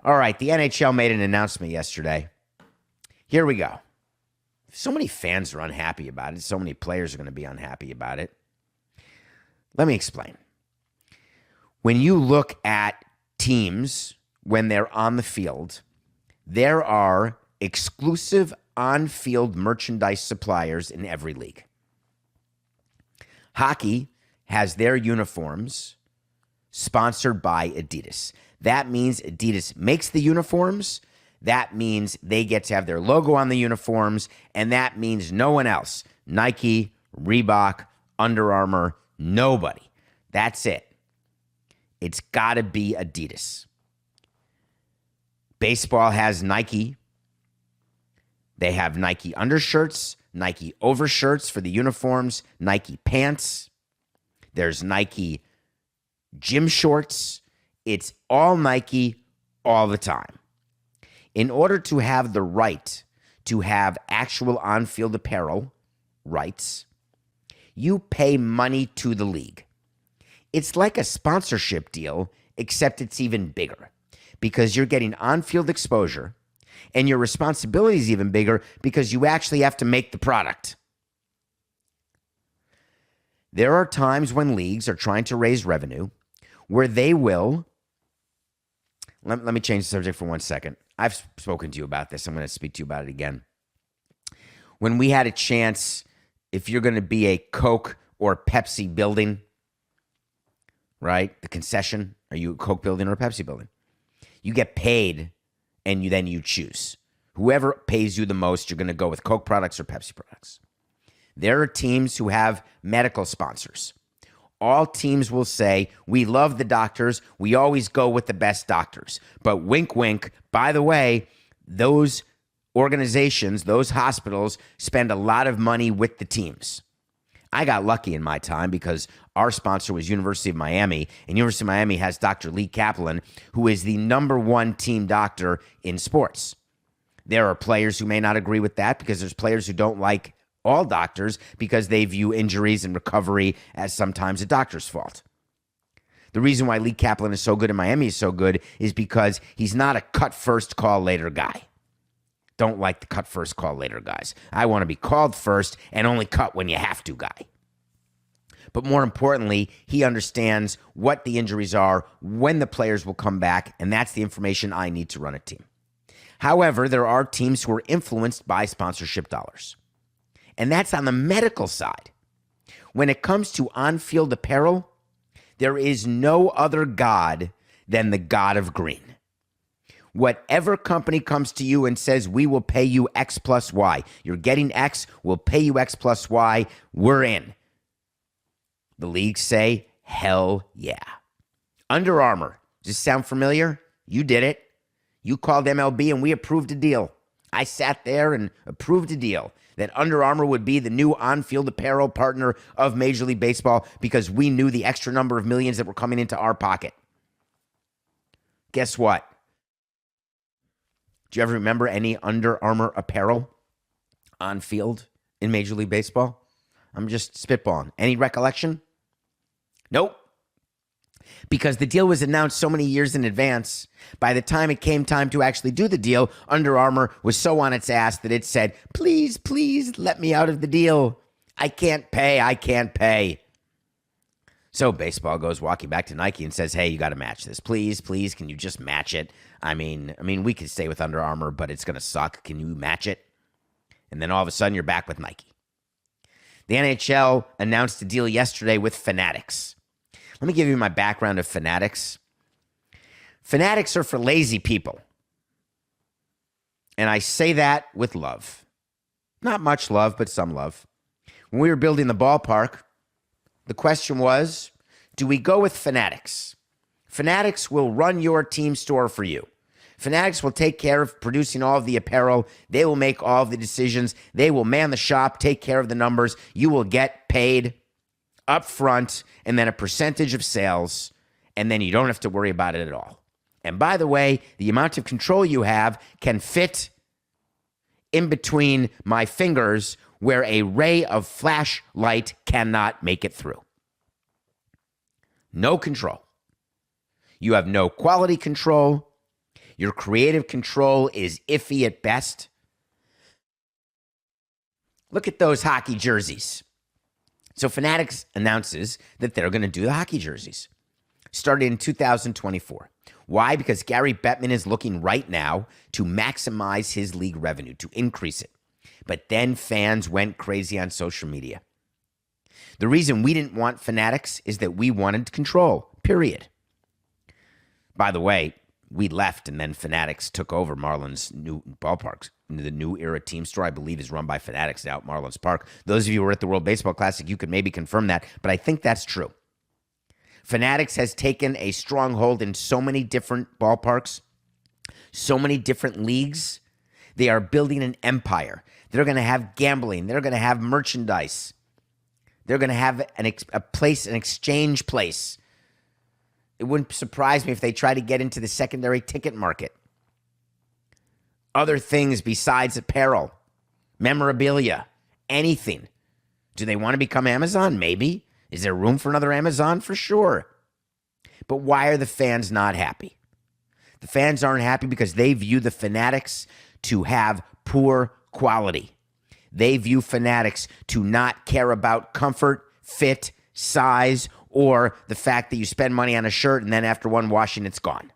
All right, the NHL made an announcement yesterday. Here we go. So many fans are unhappy about it. So many players are going to be unhappy about it. Let me explain. When you look at teams when they're on the field, there are exclusive on-field merchandise suppliers in every league. Hockey has their uniforms sponsored by Adidas. That means Adidas makes the uniforms. That means they get to have their logo on the uniforms. And that means no one else. Nike, Reebok, Under Armour, nobody. That's it. It's got to be Adidas. Baseball has Nike. They have Nike undershirts, Nike overshirts for the uniforms, Nike pants. There's Nike gym shorts. It's all Nike all the time. In order to have the right to have actual on-field apparel rights, you pay money to the league. It's like a sponsorship deal, except it's even bigger because you're getting on-field exposure. And your responsibility is even bigger because you actually have to make the product. There are times when leagues are trying to raise revenue where they will. Let me change the subject for 1 second. I've spoken to you about this. I'm going to speak to you about it again. When we had a chance, if you're going to be a Coke or Pepsi building, right? The concession, are you a Coke building or a Pepsi building? You get paid. And then you choose. Whoever pays you the most, you're going to go with Coke products or Pepsi products. There are teams who have medical sponsors. All teams will say, we love the doctors. We always go with the best doctors. But wink, wink, by the way, those organizations, those hospitals spend a lot of money with the teams. I got lucky in my time because our sponsor was University of Miami, and University of Miami has Dr. Lee Kaplan, who is the #1 team doctor in sports. There are players who may not agree with that because there's players who don't like all doctors because they view injuries and recovery as sometimes a doctor's fault. The reason why Lee Kaplan is so good and Miami is so good is because he's not a cut first, call later guy. Don't like the cut first, call later guys. I want to be called first and only cut when you have to guy. But more importantly, he understands what the injuries are, when the players will come back, and that's the information I need to run a team. However, there are teams who are influenced by sponsorship dollars. And that's on the medical side. When it comes to on-field apparel, there is no other god than the god of green. Whatever company comes to you and says, we will pay you X plus Y. You're getting X, we'll pay you X plus Y. We're in. The leagues say, hell yeah. Under Armour. Does this sound familiar? You did it. You called MLB and we approved a deal. I sat there and approved a deal that Under Armour would be the new on-field apparel partner of Major League Baseball because we knew the extra number of millions that were coming into our pocket. Guess what? Do you ever remember any Under Armour apparel on field in Major League Baseball? I'm just spitballing. Any recollection? Nope. Because the deal was announced so many years in advance, by the time it came time to actually do the deal, Under Armour was so on its ass that it said, please, please let me out of the deal. I can't pay. So baseball goes walking back to Nike and says, hey, you got to match this. Please, can you just match it? I mean, we could stay with Under Armour, but it's going to suck. Can you match it? And then all of a sudden, you're back with Nike. The NHL announced a deal yesterday with Fanatics. Let me give you my background of Fanatics. Fanatics are for lazy people. And I say that with love. Not much love, but some love. When we were building the ballpark, the question was, do we go with Fanatics? Fanatics will run your team store for you. Fanatics will take care of producing all of the apparel. They will make all of the decisions. They will man the shop, take care of the numbers. You will get paid up front and then a percentage of sales, and then you don't have to worry about it at all. And by the way, the amount of control you have can fit in between my fingers where a ray of flashlight cannot make it through. No control. You have no quality control. Your creative control is iffy at best. Look at those hockey jerseys. So Fanatics announces that they're going to do the hockey jerseys. Started in 2024. Why? Because Gary Bettman is looking right now to maximize his league revenue, to increase it. But then fans went crazy on social media. The reason we didn't want Fanatics is that we wanted control, period. By the way, we left and then Fanatics took over Marlins' new ballparks. The new era team store, I believe, is run by Fanatics now at Marlins Park. Those of you who were at the World Baseball Classic, you could maybe confirm that, but I think that's true. Fanatics has taken a stronghold in so many different ballparks, so many different leagues. They are building an empire. They're going to have gambling. They're going to have merchandise. They're going to have a place, an exchange place. It wouldn't surprise me if they try to get into the secondary ticket market. Other things besides apparel, memorabilia, anything. Do they want to become Amazon? Maybe. Is there room for another Amazon? For sure. But why are the fans not happy? The fans aren't happy because they view the Fanatics to have poor quality. They view Fanatics to not care about comfort, fit, size, or the fact that you spend money on a shirt and then after one washing, it's gone.